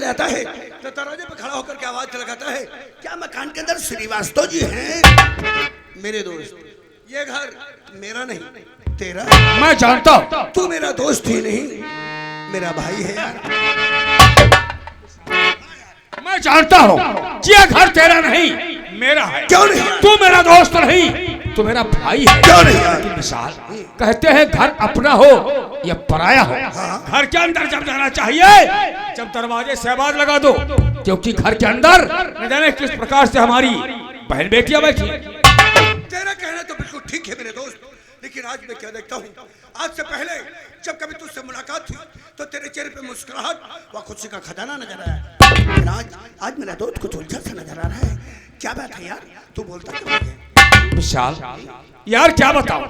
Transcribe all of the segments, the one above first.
चले आता है तो दरवाजे पे खड़ा होकर के आवाज लगाता है, क्या मकान के अंदर श्रीवास्तव जी हैं? मेरे दोस्त, ये घर मेरा नहीं तेरा। मैं जानता हूँ तू मेरा दोस्त ही नहीं, मेरा भाई है यार। मैं जानता हूँ ये घर तेरा नहीं मेरा है। क्यों नहीं? तू मेरा दोस्त नहीं, तू मेरा भाई है। क्यों नहीं यार? विशाल, कहते हैं घर अपना हो या पराया हो। घर के अंदर जब जाना चाहिए जब दरवाजे से आवाज लगा दो, क्योंकि घर के अंदर न जाने किस प्रकार से हमारी बहन बेटियां बैठी। तेरा कहना तो बिल्कुल ठीक है मेरे दोस्त, लेकिन आज मैं क्या देखता हूँ, आज से पहले जब कभी तुझसे मुलाकात हुई तो तेरे चेहरे पे मुस्कुराहट व खुशी का खजाना नजर आया, लेकिन आज मेरा दोस्त कुछ उलझा सा नजर आ रहा है। क्या बात है यार, तू बोलता क्यों नहीं है? विशाल यार क्या बताऊं,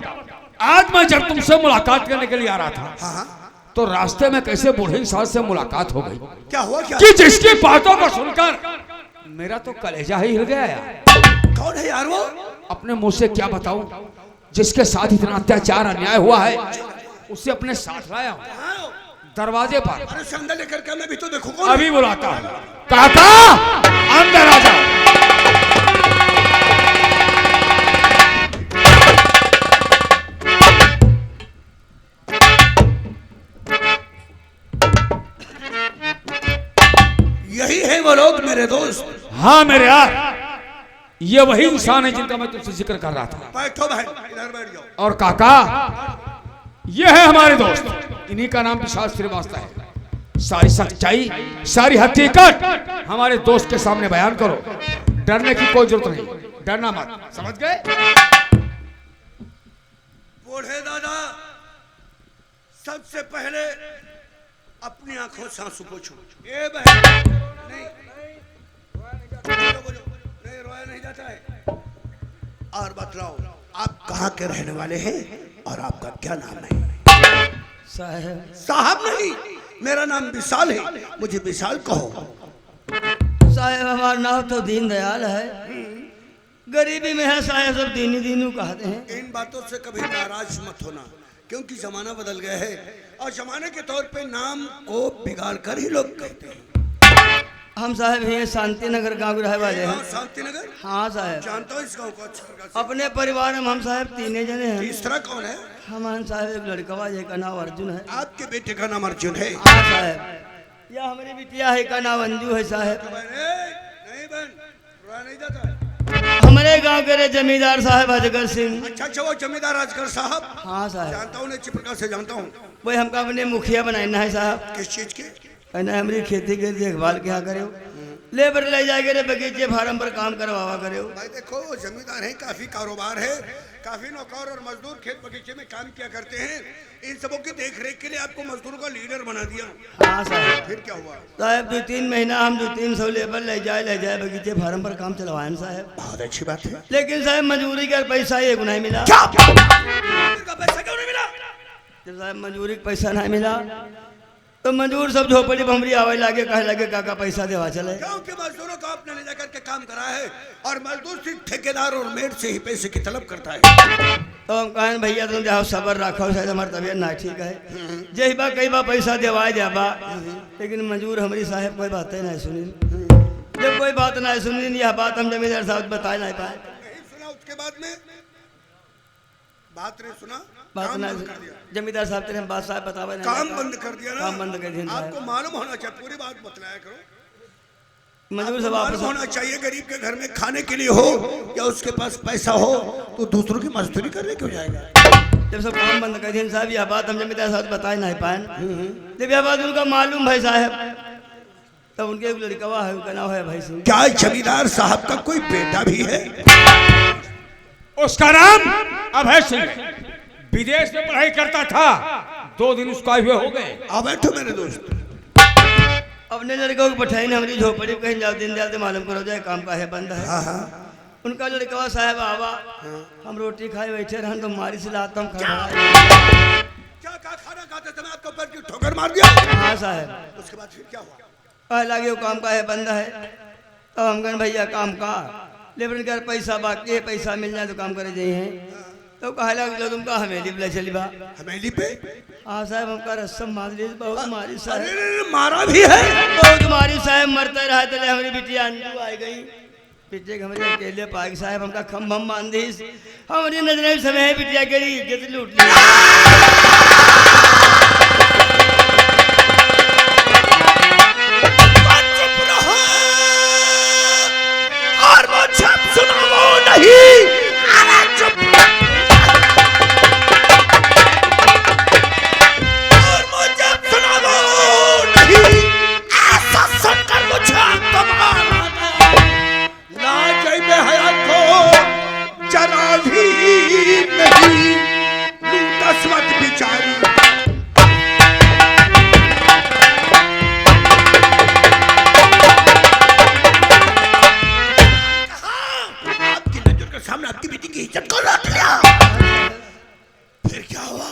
आज मैं जब तुमसे मुलाकात करने के लिए आ रहा था, हाँ, तो रास्ते में कैसे बूढ़े इंसान से मुलाकात हो गई क्या हुआ? क्या कि जिसकी बातों को सुनकर मेरा तो कलेजा ही हिल गया यार। कौन है यार वो? अपने मुंह से क्या बताऊं, जिसके साथ इतना अत्याचार अन्याय हुआ है उसे अपने साथ लाया हूं दरवाजे पर। अरे उसे अंदर लेकर के मैं भी तो देखूं कौन अभी बुलाता हूं। काका अंदर आ जा। यही है वो लोग मेरे दोस्त? हाँ मेरे यार, ये वही इंसान है जिनका मैं तुमसे जिक्र कर रहा था। बैठो भाई, इधर बैठ जाओ। और काका ये है हमारे दोस्त, इन्हीं का नाम विशाल श्रीवास्तव है। सारी सच्चाई सारी हकीकत हमारे दोस्त के सामने बयान करो, डरने की कोई जरूरत नहीं, डरना मत, समझ गए? बूढ़े दादा, सबसे पहले अपनी आंखों से आंसू पोंछो। ये बहन नहीं, नहीं रोया नहीं जाता है। और बतलाओ आप कहाँ के रहने वाले हैं और आपका क्या नाम है? साहब। साहब नहीं, मेरा नाम विशाल है, मुझे विशाल कहो। साहब हमारा नाम तो दीन दयाल है, गरीबी में है साहब, सब दीनी दीनू कहते हैं। इन बातों से कभी नाराज मत होना, क्योंकि जमाना बदल गया है और जमाने के तौर पे नाम को बिगाड़ कर ही लोग कहते हैं। हम साहब ये शांति नगर गाँव रहे वाले हैं। शांति नगर? हाँ साहब, जानता हूँ इस गाँव को अच्छा प्रकार से। अपने परिवार में हम साहब तीन जने हैं। तीसरा कौन है? हमारे साहब एक लड़का है, का नाम अर्जुन है। आपके बेटे का नाम अर्जुन है? हाँ साहब। या हमारी बिटिया है का नाम अंजू है साहब। नहीं बहन, रोया नहीं जाता है। हमारे गांव के रे जमींदार साहब अजगर सिंह। अच्छा अच्छा, वो जमींदार अजगर साहब? हाँ साहब, जानता हूँ, अच्छी प्रकार से जानता हूँ। वही हमका अपने मुखिया बनाना है साहब। किस चीज के? कहना हमारी खेती की देखभाल क्या करे, लेबर ले जाएंगे रे बगीचे फार्म पर काम करवावा करे। भाई देखो, वो जमींदार है, काफी कारोबार है, काफी नौकर और मजदूर खेत बगीचे में काम किया करते हैं। इन सबों की देख रेख के लिए आपको मजदूरों का लीडर बना दिया। हाँ साहब। फिर क्या हुआ? साहब 2-3 महीना हम 200-300 लेबर ले जाए बगीचे फार्म पर काम चलवाए साहब। बहुत अच्छी बात है, लेकिन साहब मजदूरी का पैसा एक नहीं मिला। क्या? पैसा क्यों नहीं मिला? जब साहब मजदूरी का पैसा नहीं मिला तो मजदूर सब झोपड़ी बमरी आवे लागे, कहे लगे काका पैसा देवा चले। क्योंकि मजदूरों को आपने ले जाकर के काम करा है और मजदूर सिर्फ ठेकेदार और मेड से ही पैसे की तलब करता है। तो हम कहें भैया तुम जाओ सबर रखो, शायद हमारी तबीयत ना ठीक है, जही बा कई बार पैसा देवाए जाबा, लेकिन मजदूर हमारी साहब कोई बातें नहीं सुनी। जब कोई बात नहीं सुनी, यह बात हम जमींदार साहब बता नहीं पाए। नहीं सुना, उसके बाद में बात नहीं सुना, बात काम ना बंद कर दिया। जमींदार साहब तेरे बात साहब बतावे नहीं। काम बंद कर दिया ना? काम बंद कर दिया। आपको मालूम होना चाहिए, पूरी बात बतलाया करो। मजदूर सब मालूम वापस होना चाहिए, गरीब के घर में खाने के लिए हो या उसके पास पैसा हो तो दूसरों की मजदूरी करने क्यों जाएगा? जब सब काम बंद कर दिया साहब, यह बात हम जमींदार साहब बता नहीं पाए। जब यह बात उनका मालूम भाई साहब, तब उनके एक लड़का है, उनका नाम है भाई सिंह। क्या जमींदार साहब का कोई बेटा भी है? उसका नाम अभय सिंह, विदेश में पढ़ाई करता था, 2 दिन उसको आए हुए हो गए। अब बैठो मेरे दोस्त। अपने लड़कों को बैठाई ने हमारी झोपड़ी कहीं जाओ, दिन दयाल मालूम करो जाए काम का है बंद है। हाँ हाँ। उनका लड़का साहब आवा, हम रोटी खाए बैठे रहन तो मारी से लाता हम खड़ा। क्या खाना खाते समय आपको पैर की ठोकर मार दिया? हाँ साहब। उसके बाद फिर क्या हुआ? कहे लगे वो काम का है बंद है, तो हम कहें भैया काम का लेबर कर पैसा बाकी है, पैसा मिल जाए तो काम करे जाइए। तो कहा लगे तुमका हमेली बोला चली बा हमेली पे? हाँ साहब, हमका रस्म मार ली, बहुत मारी साहब। अरे मारा भी है? बहुत मारी साहब। जाए तो हमारी बिटिया अंजू आ गई बिटिया के हमारे अकेले पाक साहब हमका खम भम बांध दी हमारी नजर समय है बिटिया के इज्जत लूट ली और मुझे सुनाओ नहीं अरे चुप और मुझे सुनाओ नहीं ऐसा सुनकर मुझे तुम्हारा लाज बेहयात को जरा भी नहीं लूटस मत बिचारी सामने आपकी बेटी की इज्जत को रख लिया फिर क्या हुआ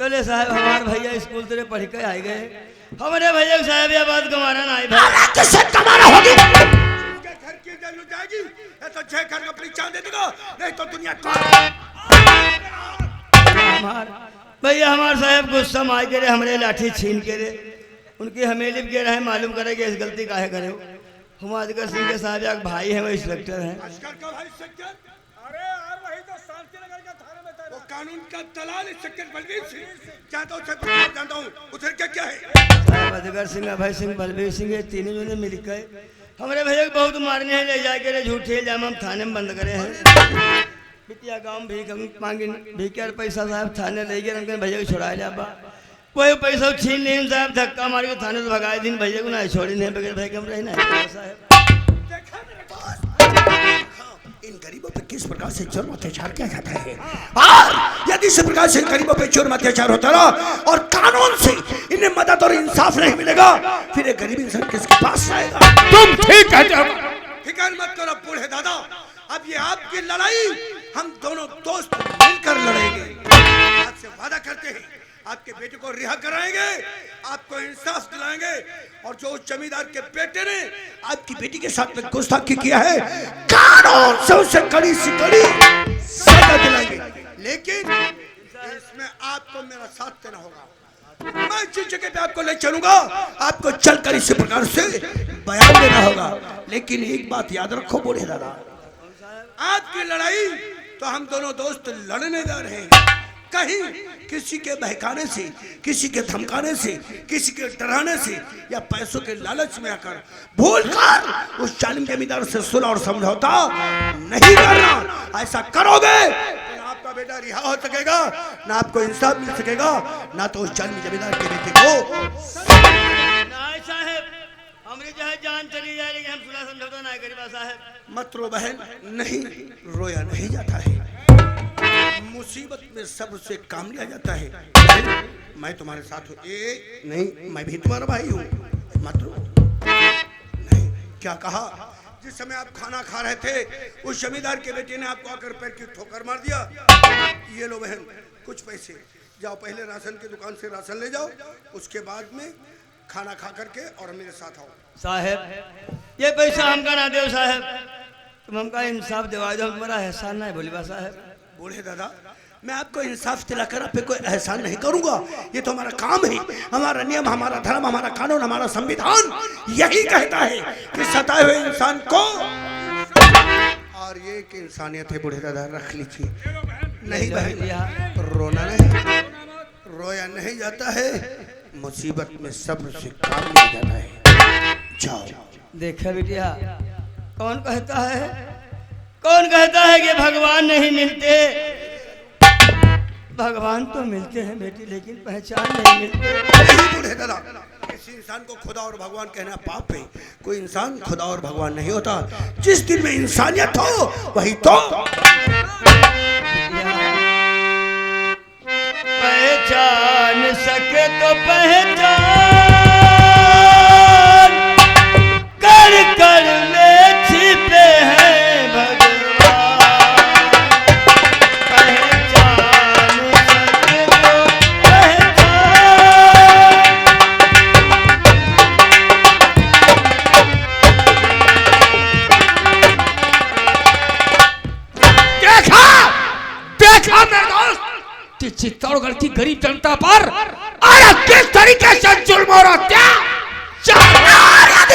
चले साहब हमारे भैया स्कूल तेरे पढ़ के आए गए हमारे भैया साहब ये बात कमाना ना आई भाई किससे कमाना होगी घर की इज्जत लुट जाएगी या तो छह घर का परिचय दे देगा नहीं तो दुनिया को भैया हमारे साहब गुस्सा मार के रे हमरे लाठी छीन के रे उनकी हमेली के रहे मालूम करे कि इस गलती काहे करे हुमादकर सिंह के साहब एक भाई है वो इंस्पेक्टर है वो कानून का दलाल इंस्पेक्टर बलबीर सिंह चाहता हूँ जानता हूँ उधर क्या है अजगर सिंह अभय सिंह बलबीर सिंह ये तीनों जो ने मिलकर हमारे भैया को बहुत मारने हैं ले जाके रे झूठे जाम हम थाने में बंद करे हैं बिटिया गाँव भीख मांगी भीख और पैसा साहब थाने ले गए उनके भैया को छुड़ा लिया कोई पैसा छीन नहीं साहब धक्का मार के थाने से भगाए दिन भैया को ना छोड़ी नहीं बगैर भाई कम रही ना साहब इन गरीबों पे किस प्रकार से जुर्म अत्याचार किया जाता है और यदि इस प्रकार से गरीबों पे जुर्म अत्याचार होता रहा और कानून से इन्हें मदद और इंसाफ नहीं मिलेगा फिर ये गरीब इंसान किसके पास आएगा तुम ठीक है फिक्र मत करो बूढ़े दादा अब ये आपकी लड़ाई हम दोनों दोस्त मिलकर लड़ेंगे आपसे वादा करते हैं आपके बेटे को रिहा कराएंगे आपको इंसाफ दिलाएंगे और जो उस जमींदार के बेटे ने आपकी बेटी के साथ में गुस्ताखी किया है कानून से उसे कड़ी से कड़ी सजा दिलाएंगे लेकिन इसमें आपको मेरा साथ देना होगा मैं जिस जगह पे आपको ले चलूंगा आपको चलकर इसी प्रकार से बयान देना होगा लेकिन एक बात याद रखो बूढ़े दादा आपकी लड़ाई तो हम दोनों दोस्त लड़ने जा रहे हैं कहीं किसी के बहकाने से किसी के धमकाने से किसी के डराने से या पैसों के लालच में आकर भूलकर उस जालिम जमींदार से सुलह और समझौता नहीं करना ऐसा करोगे तो ना आपका बेटा रिहा हो सकेगा ना आपको इंसाफ मिल सकेगा ना तो उस जालिम जमींदार के बेटे को हमरी चाहे जान चली जाए लेकिन हम सुलह समझौता ना करें साहब मत रो बहन नहीं रोया नहीं जाता है मुसीबत में सब्र से काम लिया जाता है मैं तुम्हारे साथ हूँ नहीं मैं भी तुम्हारा भाई हूँ मत रो नहीं क्या कहा जिस समय आप खाना खा रहे थे उस जमींदार के बेटे ने आपको आकर पैर की ठोकर मार दिया ये लो बहन कुछ पैसे जाओ पहले राशन की दुकान से राशन ले जाओ उसके बाद में खाना खा करके और मेरे साथ आओ साहब ये पैसा हमका ना दो साहब तुम हमका इंसाफ दिवा दो तुम्हारा एहसान ना है बोलीबा साहब बूढ़े दादा मैं आपको इंसाफ दिलाकर आप पे कोई एहसान नहीं करूंगा ये तो हमारा काम है हमारा नियम हमारा धर्म हमारा कानून हमारा संविधान यही कहता है कि सताए हुए इंसान को और ये कि इंसानियत है बूढ़े दादा रख लीजिए नहीं बहन रोना नहीं रोया नहीं जाता है मुसीबत में सब्र से काम लिया जाता है जाओ देखा बिटिया कौन कहता है कि भगवान नहीं मिलते भगवान तो मिलते हैं बेटी लेकिन पहचान नहीं मिलती बूढ़े दादा किसी इंसान को खुदा और भगवान कहना पाप है कोई इंसान खुदा और भगवान नहीं होता जिस दिन में इंसानियत हो वही तो पहचान सके तो पहचान कर कर में छिपे हैं भगवान पहचान सके तो पहचान देखा मेरे दोस्त चित्तौड़गढ़ की गरीब जनता पर किस तरीके से जुल्म हो रहा क्या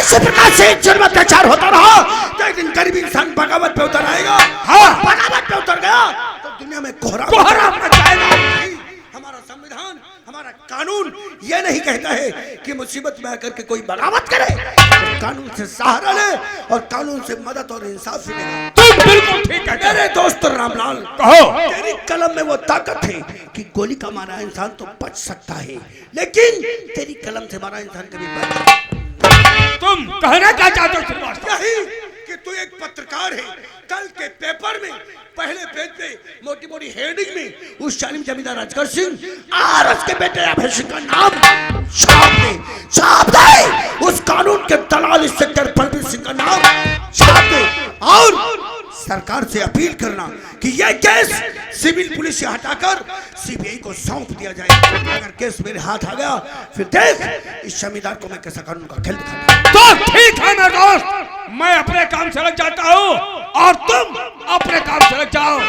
इसी प्रकार से जुर्म अत्याचार होता रहा तो एक दिन गरीब इंसान बगावत पे उतर आएगा। हाँ। बगावत पे उतर गया तो दुनिया में कोहरा मच जाएगा। नहीं, हमारा संविधान, हमारा कानून ये नहीं कहता है कि मुसीबत में आकर के कोई बगावत करे, तो कानून से सहारा ले और कानून से मदद और इंसाफ मिलेगा। तुम बिल्कुल ठीक है मेरे दोस्त रामलाल, कहो। तेरी कलम में वो ताकत है कि गोली का मारा इंसान तो बच सकता है, लेकिन तेरी कलम से मारा इंसान कभी बच। तुम कहना क्या चाहते हो श्रीवास्तव? यही कि तू एक पत्रकार है। कल के पेपर में पहले पेज पे मोटी मोटी हेडिंग में उस जालिम जमींदार अजगर सिंह और उसके बेटे अभय सिंह का नाम छाप दे। उस कानून के दलाल इंस्पेक्टर परवीर सिंह का नाम छाप दे और सरकार से अपील करना कि यह केस सिविल पुलिस से हटाकर सीबीआई को सौंप दिया जाए। अगर केस मेरे हाथ आ गया फिर देख इस जमींदार को मैं कैसा कानून का खेल दिखाता। तो ठीक है मेरे दोस्त, मैं अपने काम से लग जाता हूँ और तुम अपने काम से लग जाओ।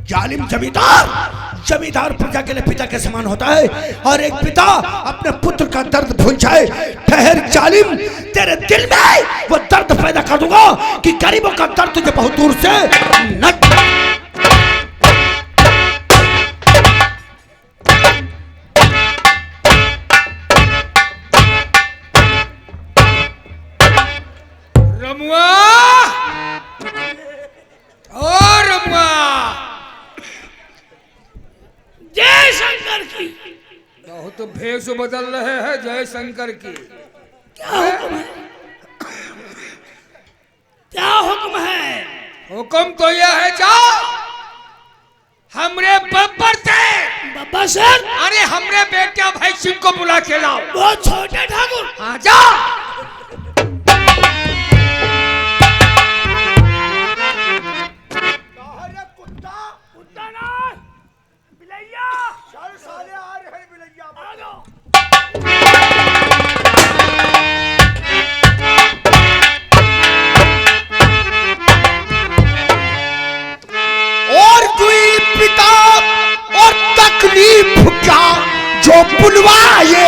जालिम जमींदार प्रजा के लिए पिता के समान होता है और एक पिता अपने पुत्र का दर्द भूल जाए। ठहर जालिम, तेरे दिल में वो दर्द पैदा कर दूंगा कि गरीबों का दर्द तुझे बहुत दूर से न। रमुआ, ओ रमुआ, जय शंकर की। बहुत भेष बदल रहे हैं जय शंकर की। क्या हुक्म है? क्या हुक्म है? हुक्म तो यह है, जाओ हमरे बब्बर से, बाबा सर, अरे हमरे बेटा भाई सिंह को बुला के लाओ। वो छोटे ठाकुर, आ जाओ। और कोई पिता और तकलीफ क्या जो बुलवाए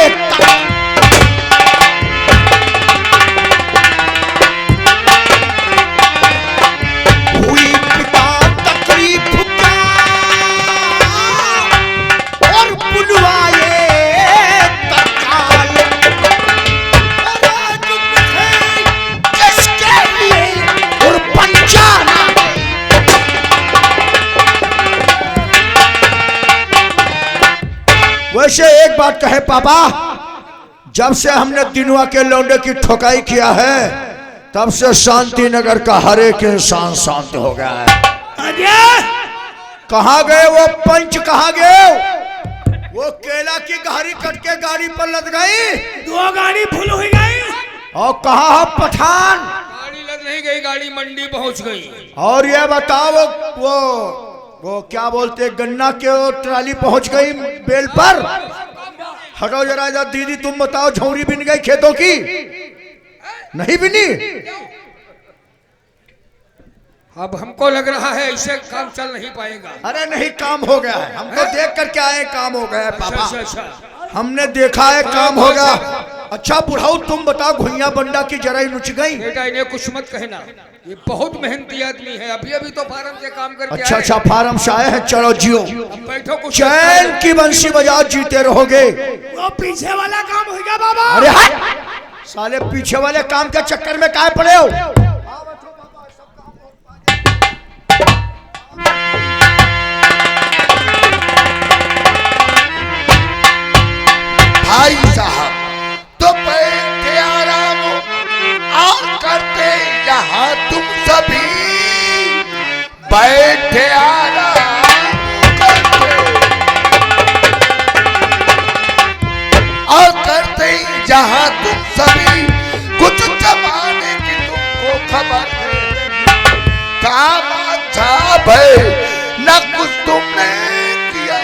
हुई पिता तकलीफ क्या और बुलवाए तत्काल। और तुम है किसके लिए और पंचाना वैसे एक बात कहे पापा, जब से हमने दिनुआ के लौंडे की ठोकाई किया है तब से शांति नगर का हर एक इंसान शांत हो गया है। अजय, कहाँ गए वो पंच, कहाँ गए वो केला की घारी कट के गाड़ी पर लद गई? दो गाड़ी फुल हो गई। और कहाँ है पठान? गाड़ी लग नहीं गई, गाड़ी मंडी पहुंच गई। और ये बताओ वो क्या बोलते गन्ना के वो ट्राली पहुंच गई बेल पर? हटो जरा इधर। दीदी तुम बताओ, झौरी बिन गई खेतों की? नहीं बिनी? अब हमको लग रहा है इसे काम चल नहीं पाएगा। अरे नहीं, काम हो गया है। हम तो देख कर के आए काम हो गया है पापा। अच्छा। हमने देखा है काम हो गया। अच्छा बुढ़ाऊ तुम बताओ, घुइया बंडा की जरा ही नुच गई? बेटा इन्हें कुछ मत कहना, ये बहुत मेहनती आदमी है। अभी तो फार्म से काम करके अच्छा आए। अच्छा, फार्म से आए हैं, चलो जियो। अब बैठो, कुछ चैन की बंसी बजाओ, जीते रहोगे। वो पीछे वाला काम हो गया बाबा। अरे हट साले, पीछे वाले काम के चक्कर में काहे पड़े हो? भाई साहब तो बैठे आराम और करते यहाँ तुम सभी बैठे आराम करते और करते जहाँ तुम सभी कुछ जमाने की तुमको खबर है काम अच्छा भाई न कुछ तुमने किया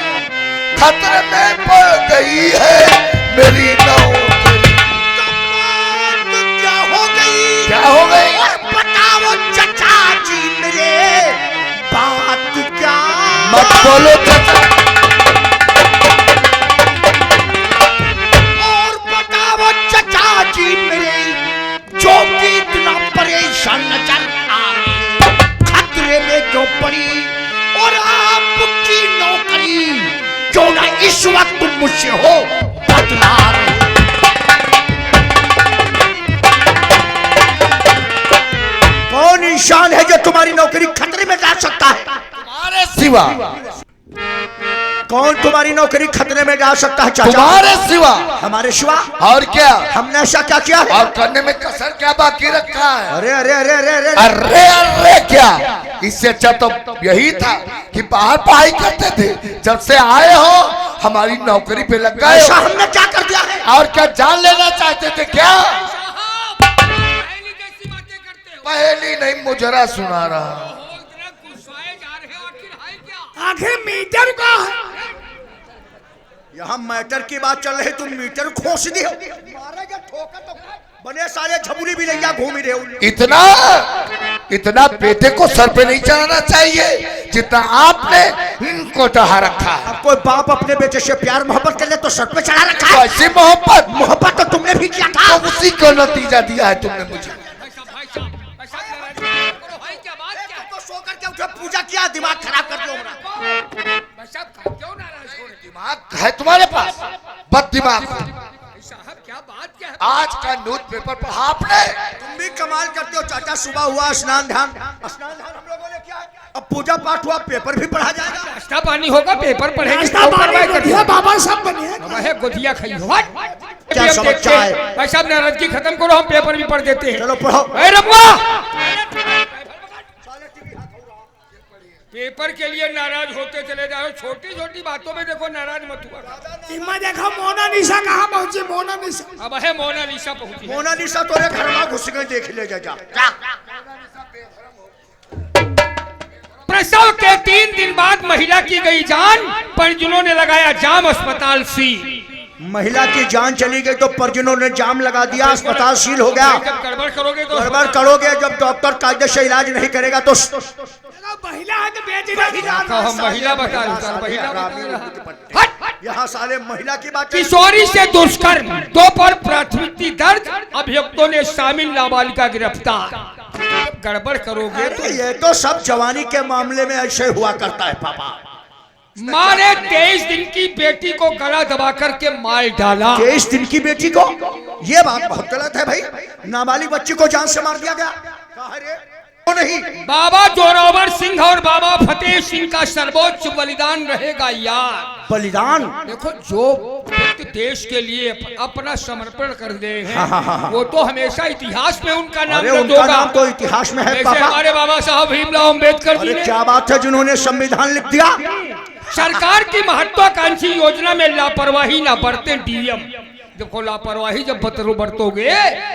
खतरे में पड़ गई है मेरी नौकरी। क्या हो गई? क्या हो गई? बताओ चचा जी मेरे, बात क्या? मत बोलो चाचा। और बताओ चचा जी मेरे, जो कि इतना परेशान नजर आ रहे, खतरे में जो पड़ी, और आपकी नौकरी जो ना इस वक्त मुझसे हो बदला रही। कौन इंसान है जो तुम्हारी नौकरी खतरे में डाल सकता है? तुम्हारे सिवा, कौन तुम्हारी नौकरी खतरे में डाल सकता है चाचा? तुम्हारे सिवा। हमारे सिवा? और क्या? हमने ऐसा क्या किया है? और करने में कसर क्या बाकी रखा है? अरे अरे अरे अरे अरे अरे अरे क्या, इससे अच्छा तो यही था कि बाहर पढ़ाई करते थे, जब से आए हो हमारी नौकरी पे लग गए ऐसा हो। हमने क्या कर दिया है? और क्या जान लेना चाहते थे क्या? पहली नहीं मुजरा सुना रहा। आखिर मीटर का है। यहाँ मैटर की बात चल रही, तुम मीटर खोस दिए। मारेगा ठोका तो बने सारे झबुरी भी लैया घूम ही रहे हो। इतना बेटे को सर पे नहीं चढ़ाना चाहिए जितना आपने इनको चढ़ा रखा है। अब कोई बाप अपने बेटे से प्यार मोहब्बत कर ले तो सर पे चढ़ा रखा है। ऐसी मोहब्बत मोहब्बत तो तुमने भी किया था। तो उसी को नतीजा दिया है तुमने मुझे। तो सो करके उठे, पूजा किया, दिमाग खराब कर दिया हमारा। दिमाग है तुम्हारे पास, बद दिमाग। आज का न्यूज पेपर पढ़ा आपने। तुम भी कमाल करते हो चाचा। सुबह हुआ स्नान ध्यान हम लोगों ने किया है। अब पूजा पाठ हुआ, पेपर भी पढ़ा जाएगा। नाश्ता पानी होगा, पेपर पढ़ेंगे, बाबा सब बने है गुजिया खाइए। क्या समस्या है? भाई साहब नाराजगी खत्म करो, हम पेपर भी पढ़ देते हैं। चलो पढ़ो। पेपर के लिए नाराज होते चले जाओ, छोटी छोटी बातों में देखो नाराज मत हुआ। देखो मोनालिसा कहाँ पहुंची? मोनालिसा अब है मोनालिसा पहुंची। मोनालिसा तोरे घर में घुस गए, देख ले जा। प्रसव के 3 दिन बाद महिला की गई जान, परिजनों ने लगाया जाम, अस्पताल सील। महिला की जान चली गई तो परिजनों ने जाम लगा दिया, अस्पताल सील हो गया। जब गड़बड़ करोगे तो गड़बड़ करोगे, जब डॉक्टर कायदे से इलाज नहीं करेगा तो महिला है तो हम महिला बता रहे हैं, महिला बता रहे हैं। यहाँ सारे महिला की बात। किशोरी से दुष्कर्म, 2 पर प्राथमिकी दर्ज, अभियुक्तों ने शामिल नाबालिगा गिरफ्तार। गड़बड़ करोगे तो ये तो सब जवानी के मामले में ऐसे हुआ करता है पापा। माँ ने 23 दिन की बेटी को गला दबा करके मार डाला। 23 दिन की बेटी को? ये बात बहुत गलत है भाई। नाबालिग बच्ची को जान से मार दिया गया। कहा रे? वो नहीं। बाबा जोरावर सिंह और बाबा फतेह सिंह का सर्वोच्च बलिदान रहेगा यार। बलिदान? देखो, जो व्यक्ति देश के लिए अपना समर्पण कर दे हैं, वो तो हमेशा इतिहास में उनका नाम उनका नाम तो इतिहास में है जैसे पापा। हमारे बाबा साहब भीमराव अम्बेडकर जी ने। क्या बात है, जिन्होंने संविधान लिख दिया। सरकार की महत्वाकांक्षी योजना में लापरवाही न बरते डीएम। देखो, लापरवाही जब बरतोगे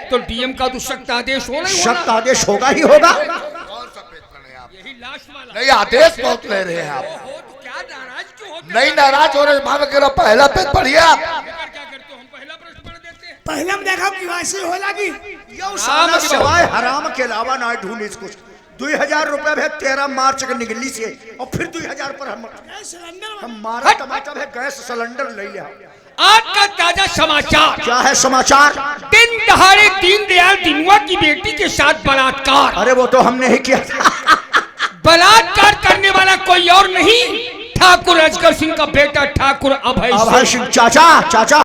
तो डीएम का तो सख्त आदेश होगा। सख्त आदेश होगा ही होगा। यही लास्ट वाला नहीं, आदेश बहुत ले रहे हैं आप। तो क्या नाराज क्यों होते? नहीं नाराज हो रहे, माँ कह रहा पहला पेज पढ़िए आप। क्या करते हो? हम पहला प्रश्न पढ़ देते हैं। पहले हम देखा किवासी हो लगी। साला सवाए हराम के अलावा ना ढूंढे कुछ। 2000 रुपए है 13 मार्च के निगली से, और फिर 2000 पर हम मारा टमाटर है गैस सिलेंडर ले लिया। आज का ताजा समाचार। क्या है समाचार? दिन दहाड़े दीनदयाल दिनुआ की बेटी के साथ बलात्कार। अरे वो तो हमने ही किया। बलात्कार करने वाला कोई और नहीं, ठाकुर अजगर सिंह का बेटा ठाकुर अभय सिंह। चाचा चाचा